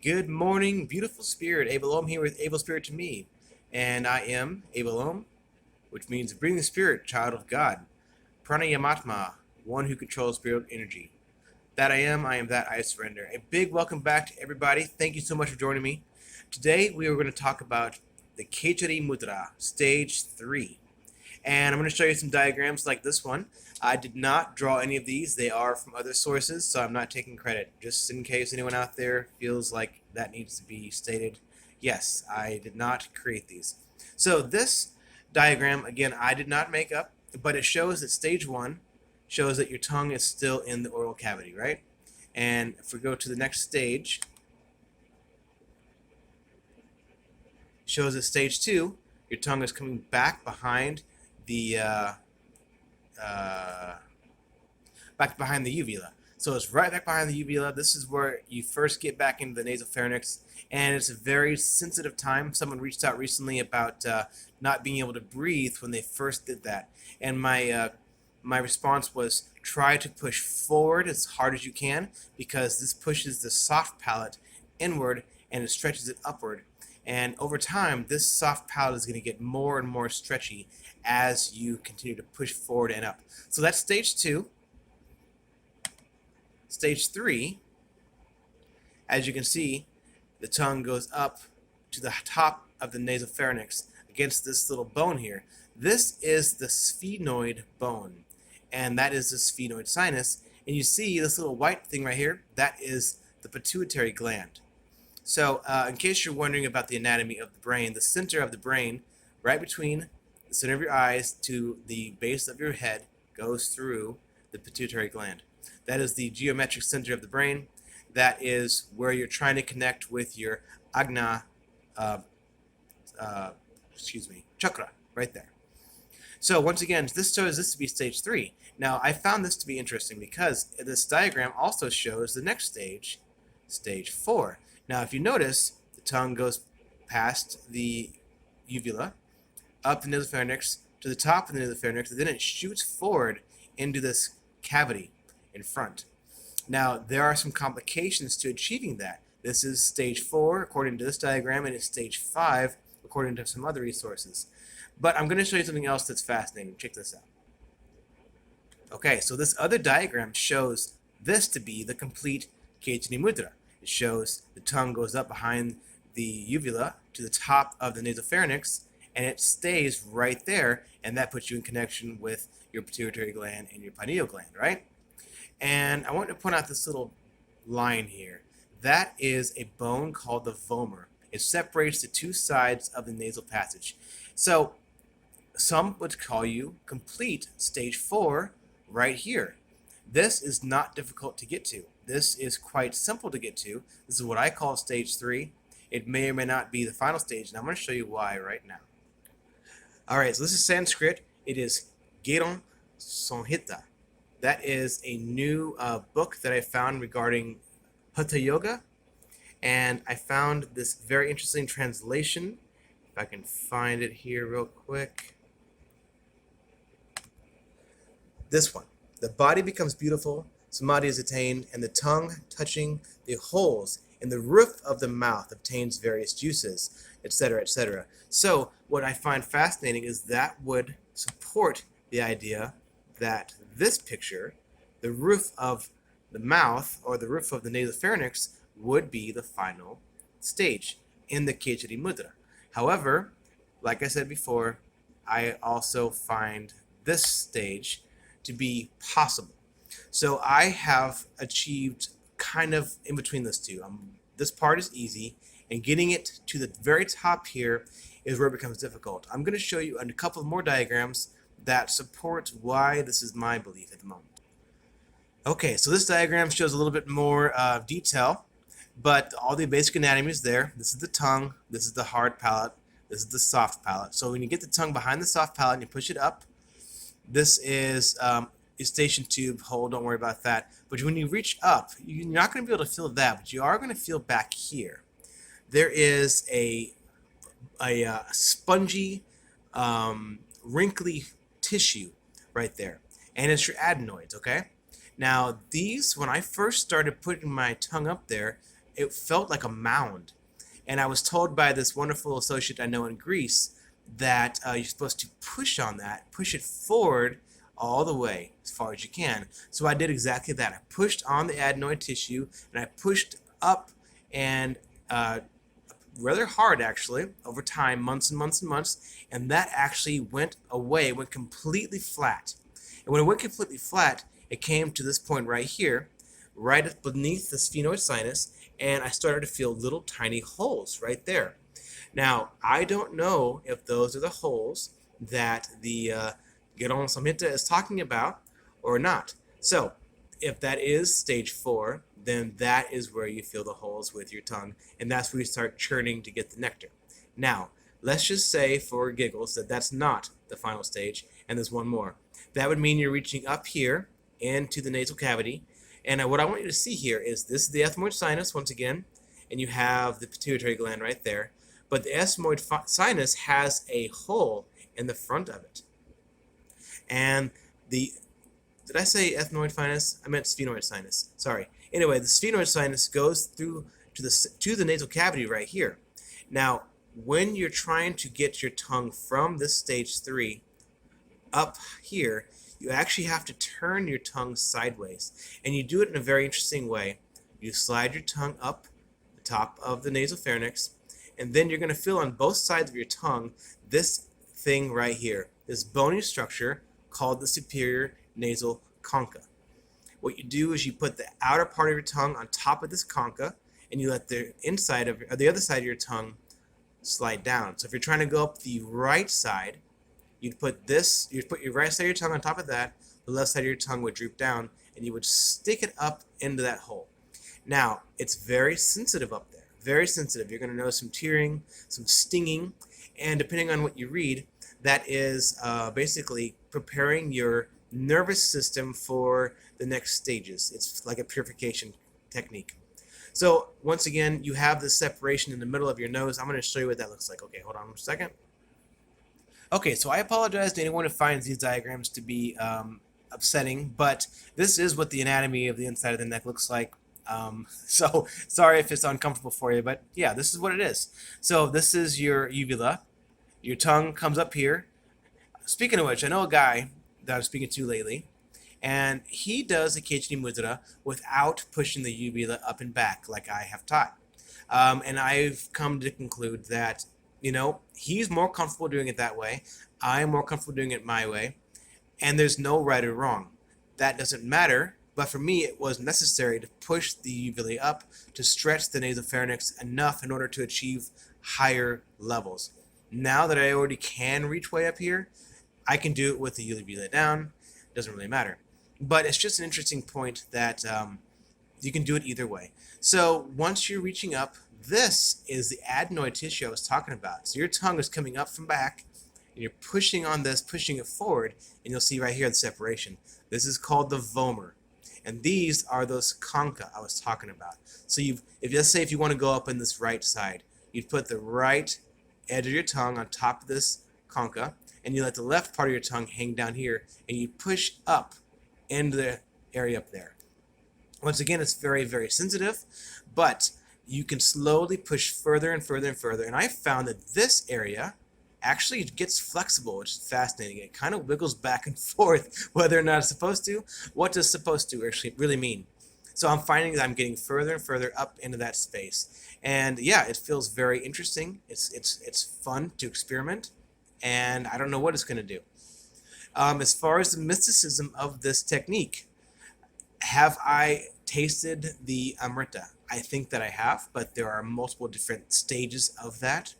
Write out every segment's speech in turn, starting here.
Good morning, beautiful spirit. Abel Om here with Able Spirit to me. And I am Abel Om, which means breathing spirit, child of God. Pranayamatma, one who controls spirit energy. That I am that, I surrender. A big welcome back to everybody. Thank you so much for joining me. Today we are going to talk about the Khechari Mudra, stage 3. And I'm going to show you some diagrams like this one. I did not draw any of these. They are from other sources, so I'm not taking credit. Just in case anyone out there feels like that needs to be stated, yes, I did not create these. So this diagram, again, I did not make up, but it shows that stage 1 shows that your tongue is still in the oral cavity, right? And if we go to the next stage, shows that stage 2, your tongue is coming back behind the back behind the uvula. So it's right back behind the uvula. This is where you first get back into the nasopharynx, and it's a very sensitive time. Someone reached out recently about not being able to breathe when they first did that, and my response was try to push forward as hard as you can, because this pushes the soft palate inward and it stretches it upward. And over time, this soft palate is going to get more and more stretchy as you continue to push forward and up. So that's stage 2. Stage 3, as you can see, the tongue goes up to the top of the nasopharynx against this little bone here. This is the sphenoid bone, and that is the sphenoid sinus. And you see this little white thing right here, that is the pituitary gland. So in case you're wondering about the anatomy of the brain, the center of the brain, right between the center of your eyes to the base of your head, goes through the pituitary gland. That is the geometric center of the brain. That is where you're trying to connect with your Agna, chakra, right there. So once again, this shows this to be stage 3. Now I found this to be interesting because this diagram also shows the next stage, stage 4. Now, if you notice, the tongue goes past the uvula, up the nasopharynx, to the top of the nasopharynx, and then it shoots forward into this cavity in front. Now, there are some complications to achieving that. This is stage 4, according to this diagram, and it's stage 5, according to some other resources. But I'm going to show you something else that's fascinating. Check this out. Okay, so this other diagram shows this to be the complete Khechari Mudra. It shows the tongue goes up behind the uvula to the top of the nasopharynx, and it stays right there, and that puts you in connection with your pituitary gland and your pineal gland, right? And I want to point out this little line here. That is a bone called the vomer. It separates the two sides of the nasal passage. So some would call you complete stage 4 right here. This is not difficult to get to. This is quite simple to get to. This is what I call stage 3. It may or may not be the final stage, and I'm going to show you why right now. Alright, so this is Sanskrit. It is Geron Samhita. That is a new book that I found regarding Hatha Yoga, and I found this very interesting translation. If I can find it here real quick. This one. The body becomes beautiful, samadhi is attained, and the tongue touching the holes in the roof of the mouth obtains various juices, etc., etc. So what I find fascinating is that would support the idea that this picture, the roof of the mouth or the roof of the nasopharynx, would be the final stage in the Khechari Mudra. However, like I said before, I also find this stage to be possible. So I have achieved kind of in between those two. This part is easy, and getting it to the very top here is where it becomes difficult. I'm going to show you a couple of more diagrams that support why this is my belief at the moment. Okay, so this diagram shows a little bit more detail, but all the basic anatomy is there. This is the tongue, this is the hard palate, this is the soft palate. So when you get the tongue behind the soft palate and you push it up, this is eustachian tube hole, don't worry about that. But when you reach up, you're not going to be able to feel that, but you are going to feel back here. There is a spongy, wrinkly tissue right there, and it's your adenoids, okay? Now these, when I first started putting my tongue up there, it felt like a mound. And I was told by this wonderful associate I know in Greece that you're supposed to push on that, push it forward all the way as far as you can. So I did exactly that. I pushed on the adenoid tissue and I pushed up and rather hard actually over time, months and months and months, and that actually went away, went completely flat. And when it went completely flat, it came to this point right here, right beneath the sphenoid sinus, and I started to feel little tiny holes right there. Now, I don't know if those are the holes that the Geron Samhita is talking about or not. So, if that is stage 4, then that is where you feel the holes with your tongue, and that's where you start churning to get the nectar. Now, let's just say for giggles that that's not the final stage, and there's one more. That would mean you're reaching up here into the nasal cavity, and what I want you to see here is this is the ethmoid sinus once again, and you have the pituitary gland right there, but the ethmoid sinus has a hole in the front of it. And did I say ethmoid sinus? I meant sphenoid sinus. Sorry. Anyway, the sphenoid sinus goes through to the nasal cavity right here. Now, when you're trying to get your tongue from this stage 3 up here, you actually have to turn your tongue sideways. And you do it in a very interesting way. You slide your tongue up the top of the nasal pharynx, and then you're going to feel on both sides of your tongue this thing right here, this bony structure called the superior nasal concha. What you do is you put the outer part of your tongue on top of this concha, and you let the inside of or the other side of your tongue slide down. So if you're trying to go up the right side, you'd put your right side of your tongue on top of that, the left side of your tongue would droop down, and you would stick it up into that hole. Now, it's very sensitive up there, very sensitive. You're going to notice some tearing, some stinging, and depending on what you read, that is basically preparing your nervous system for the next stages. It's like a purification technique. So once again, you have this separation in the middle of your nose. I'm going to show you what that looks like. Okay, hold on a second. Okay, so I apologize to anyone who finds these diagrams to be upsetting, but this is what the anatomy of the inside of the neck looks like. So sorry if it's uncomfortable for you, but yeah, this is what it is. So this is your uvula. Your tongue comes up here. Speaking of which, I know a guy that I'm speaking to lately, and he does a Khechari mudra without pushing the uvula up and back like I have taught. And I've come to conclude that, you know, he's more comfortable doing it that way. I'm more comfortable doing it my way. And there's no right or wrong. That doesn't matter. But for me, it was necessary to push the uvula up to stretch the nasopharynx enough in order to achieve higher levels. Now that I already can reach way up here, I can do it with the uvula down. It doesn't really matter. But it's just an interesting point that you can do it either way. So once you're reaching up, this is the adenoid tissue I was talking about. So your tongue is coming up from back, and you're pushing on this, pushing it forward, and you'll see right here the separation. This is called the vomer. And these are those concha I was talking about. So let's say if you want to go up in this right side, you'd put the right edge of your tongue on top of this concha, and you let the left part of your tongue hang down here, and you push up into the area up there. Once again, it's very, very sensitive, but you can slowly push further and further and further. And I found that this area actually gets flexible, which is fascinating. It kind of wiggles back and forth, whether or not it's supposed to. What does supposed to actually really mean? So I'm finding that I'm getting further and further up into that space. And yeah, it feels very interesting. It's fun to experiment, and I don't know what it's going to do. As far as the mysticism of this technique, have I tasted the amrita? I think that I have, but there are multiple different stages of that.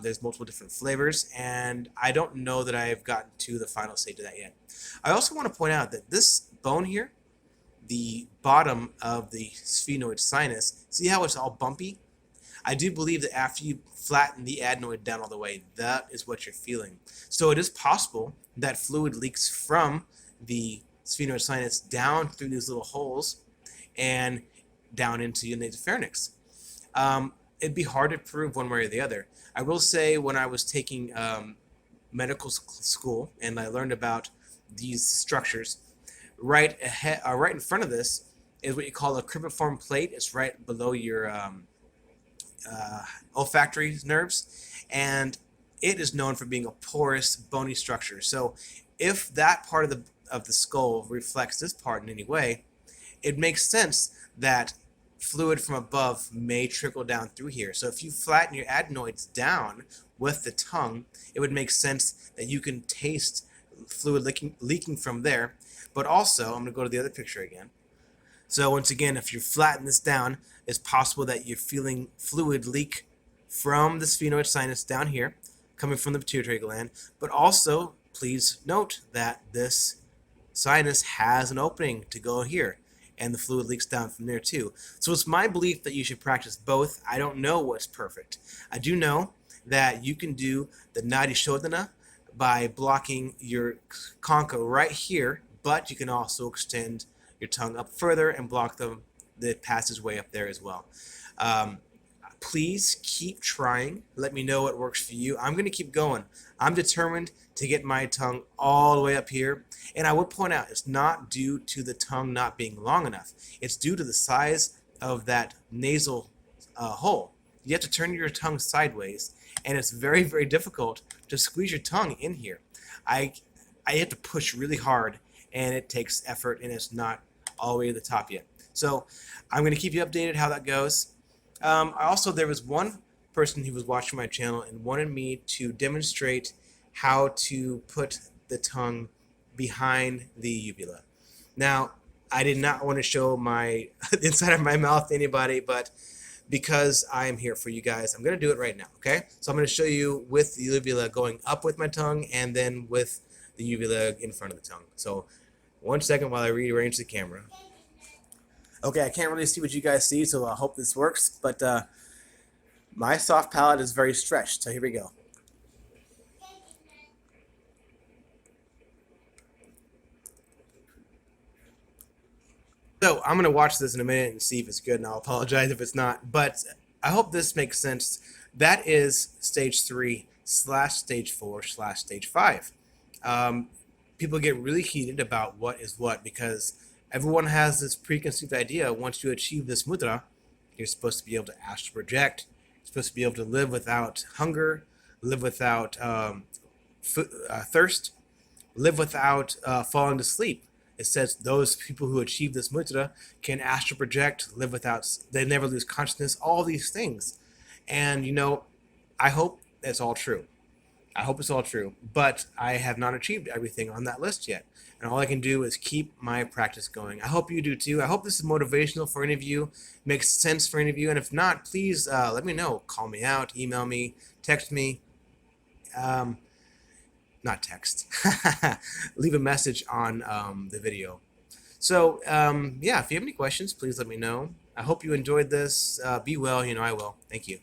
There's multiple different flavors, and I don't know that I've gotten to the final stage of that yet. I also want to point out that this bone here, the bottom of the sphenoid sinus, see how it's all bumpy? I do believe that after you flatten the adenoid down all the way, that is what you're feeling. So it is possible that fluid leaks from the sphenoid sinus down through these little holes and down into your nasopharynx. It'd be hard to prove one way or the other. I will say when I was taking medical school and I learned about these structures, right in front of this is what you call a cribriform plate. It's right below your olfactory nerves, and it is known for being a porous, bony structure. So if that part of the skull reflects this part in any way, it makes sense that fluid from above may trickle down through here. So if you flatten your adenoids down with the tongue, it would make sense that you can taste fluid leaking from there. But also, I'm going to go to the other picture again. So once again, if you flatten this down, it's possible that you're feeling fluid leak from the sphenoid sinus down here, coming from the pituitary gland. But also, please note that this sinus has an opening to go here, and the fluid leaks down from there too. So it's my belief that you should practice both. I don't know what's perfect. I do know that you can do the Nadi Shodhana by blocking your concha right here, but you can also extend your tongue up further and block the passageway up there as well. Please keep trying. Let me know what works for you. I'm going to keep going. I'm determined to get my tongue all the way up here. And I would point out, it's not due to the tongue not being long enough. It's due to the size of that nasal hole. You have to turn your tongue sideways, and it's very, very difficult to squeeze your tongue in here. I have to push really hard, and it takes effort, and it's not all the way to the top yet. So I'm going to keep you updated how that goes. There was one person who was watching my channel and wanted me to demonstrate how to put the tongue behind the uvula. Now, I did not want to show my inside of my mouth to anybody, but because I am here for you guys, I'm going to do it right now, okay? So I'm going to show you with the uvula going up with my tongue and then with the uvula in front of the tongue. So 1 second while I rearrange the camera. Okay, I can't really see what you guys see, so I hope this works, but my soft palate is very stretched, so here we go. So I'm going to watch this in a minute and see if it's good, and I'll apologize if it's not, but I hope this makes sense. That is stage 3 / stage 4 / stage 5. People get really heated about what is what because everyone has this preconceived idea. Once you achieve this mudra, you're supposed to be able to astral project. You're supposed to be able to live without hunger, live without thirst, live without falling to sleep. It says those people who achieve this mudra can astral project, live without, they never lose consciousness, all these things. And, you know, I hope that's all true. I hope it's all true, but I have not achieved everything on that list yet. And all I can do is keep my practice going. I hope you do too. I hope this is motivational for any of you, makes sense for any of you. And if not, please let me know. Call me out, email me, text me. Not text. Leave a message on the video. So, yeah, if you have any questions, please let me know. I hope you enjoyed this. Be well. You know I will. Thank you.